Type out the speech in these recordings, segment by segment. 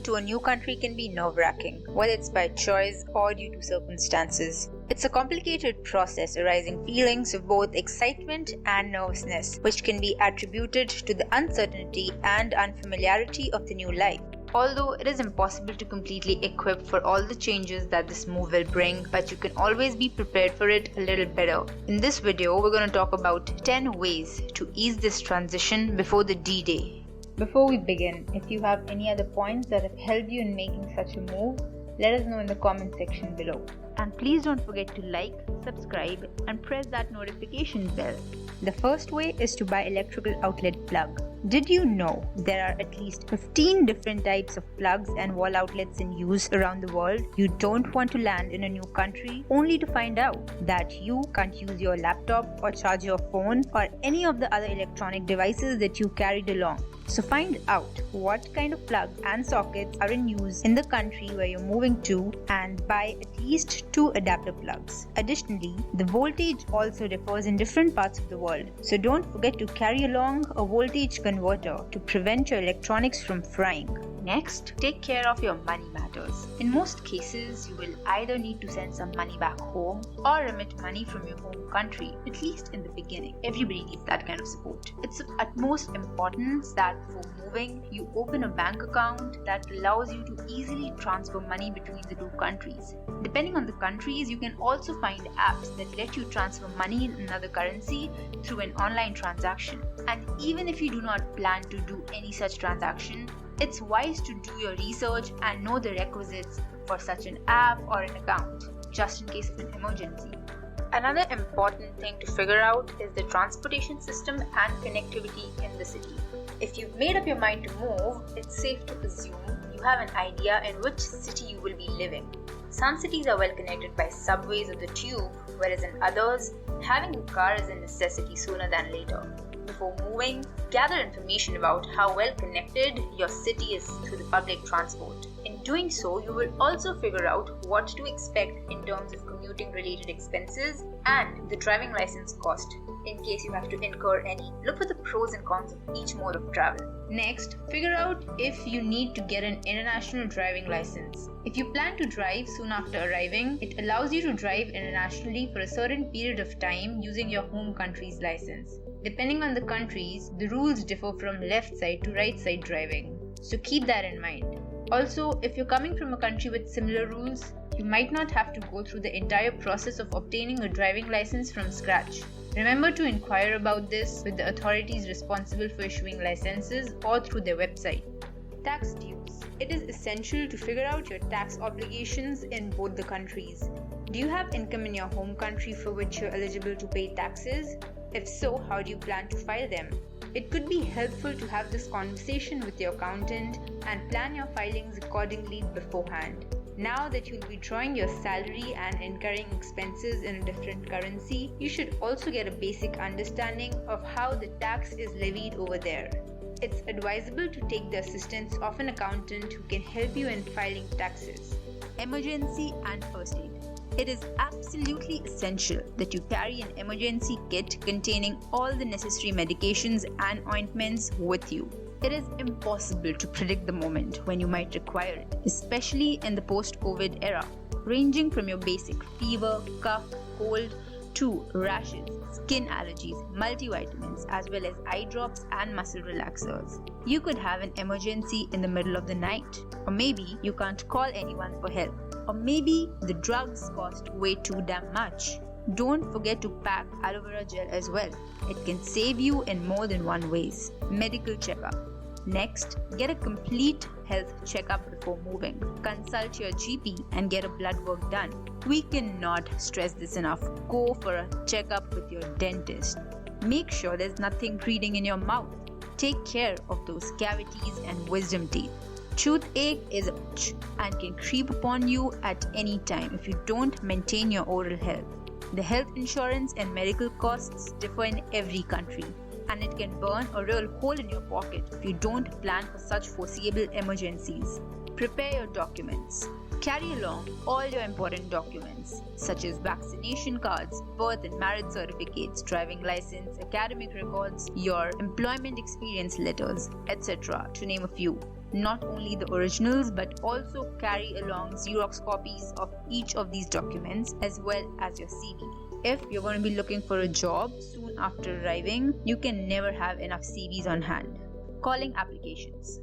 Moving to a new country can be nerve-wracking, whether it's by choice or due to circumstances. It's a complicated process arising feelings of both excitement and nervousness, which can be attributed to the uncertainty and unfamiliarity of the new life. Although it is impossible to completely equip for all the changes that this move will bring, but you can always be prepared for it a little better. In this video, we're going to talk about 10 ways to ease this transition before the D-Day. Before we begin, if you have any other points that have helped you in making such a move, let us know in the comment section below. And please don't forget to like, subscribe, and press that notification bell. The first way is to buy electrical outlet plug. Did you know there are at least 15 different types of plugs and wall outlets in use around the world? You don't want to land in a new country only to find out that you can't use your laptop or charge your phone or any of the other electronic devices that you carried along. So find out what kind of plugs and sockets are in use in the country where you're moving to and buy at least 2 adapter plugs. Additionally, the voltage also differs in different parts of the world. So don't forget to carry along a voltage converter to prevent your electronics from frying. Next, take care of your money matters. In most cases, you will either need to send some money back home or remit money from your home country, at least in the beginning. Everybody needs that kind of support. It's of utmost importance that before moving, you open a bank account that allows you to easily transfer money between the 2 countries. Depending on the countries, you can also find apps that let you transfer money in another currency through an online transaction. And even if you do not plan to do any such transaction, it's wise to do your research and know the requisites for such an app or an account, just in case of an emergency. Another important thing to figure out is the transportation system and connectivity in the city. If you've made up your mind to move, it's safe to assume you have an idea in which city you will be living. Some cities are well connected by subways or the tube, whereas in others, having a car is a necessity sooner than later. Before moving, gather information about how well connected your city is through the public transport. In doing so, you will also figure out what to expect in terms of commuting related expenses and the driving license cost. In case you have to incur any, look for the pros and cons of each mode of travel. Next, figure out if you need to get an international driving license. If you plan to drive soon after arriving, it allows you to drive internationally for a certain period of time using your home country's license. Depending on the countries, the rules differ from left side to right side driving, so keep that in mind. Also, if you're coming from a country with similar rules, you might not have to go through the entire process of obtaining a driving license from scratch. Remember to inquire about this with the authorities responsible for issuing licenses or through their website. Tax dues. It is essential to figure out your tax obligations in both the countries. Do you have income in your home country for which you're eligible to pay taxes? If so, how do you plan to file them? It could be helpful to have this conversation with your accountant and plan your filings accordingly beforehand. Now that you'll be drawing your salary and incurring expenses in a different currency, you should also get a basic understanding of how the tax is levied over there. It's advisable to take the assistance of an accountant who can help you in filing taxes. Emergency and first aid. It is absolutely essential that you carry an emergency kit containing all the necessary medications and ointments with you. It is impossible to predict the moment when you might require it, especially in the post-COVID era, ranging from your basic fever, cough, cold, to rashes, skin allergies, multivitamins, as well as eye drops and muscle relaxers. You could have an emergency in the middle of the night, or maybe you can't call anyone for help, or maybe the drugs cost way too damn much. Don't forget to pack aloe vera gel as well. It can save you in more than one ways. Medical checkup. Next, get a complete health checkup before moving. Consult your GP and get a blood work done. We cannot stress this enough. Go for a checkup with your dentist. Make sure there's nothing breathing in your mouth. Take care of those cavities and wisdom teeth. Toothache is a bitch and can creep upon you at any time if you don't maintain your oral health. The health insurance and medical costs differ in every country, and it can burn a real hole in your pocket if you don't plan for such foreseeable emergencies. Prepare your documents. Carry along all your important documents such as vaccination cards, birth and marriage certificates, driving license, academic records, your employment experience letters, etc. to name a few. Not only the originals but also carry along Xerox copies of each of these documents as well as your CV. If you're going to be looking for a job soon after arriving, you can never have enough CVs on hand. Calling applications.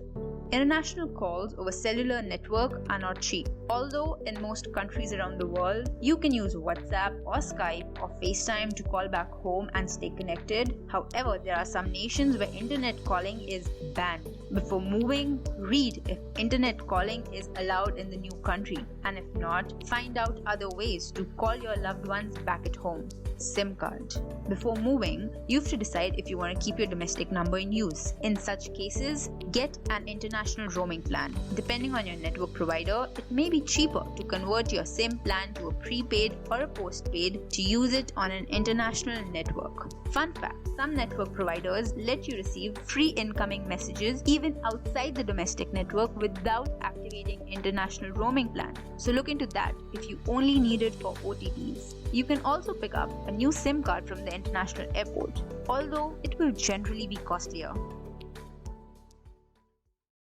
International calls over cellular network are not cheap. Although in most countries around the world, you can use WhatsApp or Skype or FaceTime to call back home and stay connected. However, there are some nations where internet calling is banned. Before moving, read if internet calling is allowed in the new country, and if not, find out other ways to call your loved ones back at home. SIM card. Before moving, you have to decide if you want to keep your domestic number in use. In such cases, get an international roaming plan. Depending on your network provider, it may be cheaper to convert your SIM plan to a prepaid or a postpaid to use it on an international network. Fun fact, some network providers let you receive free incoming messages even outside the domestic network without activating international roaming plan. So look into that if you only need it for OTTs. You can also pick up a new SIM card from the international airport, although it will generally be costlier.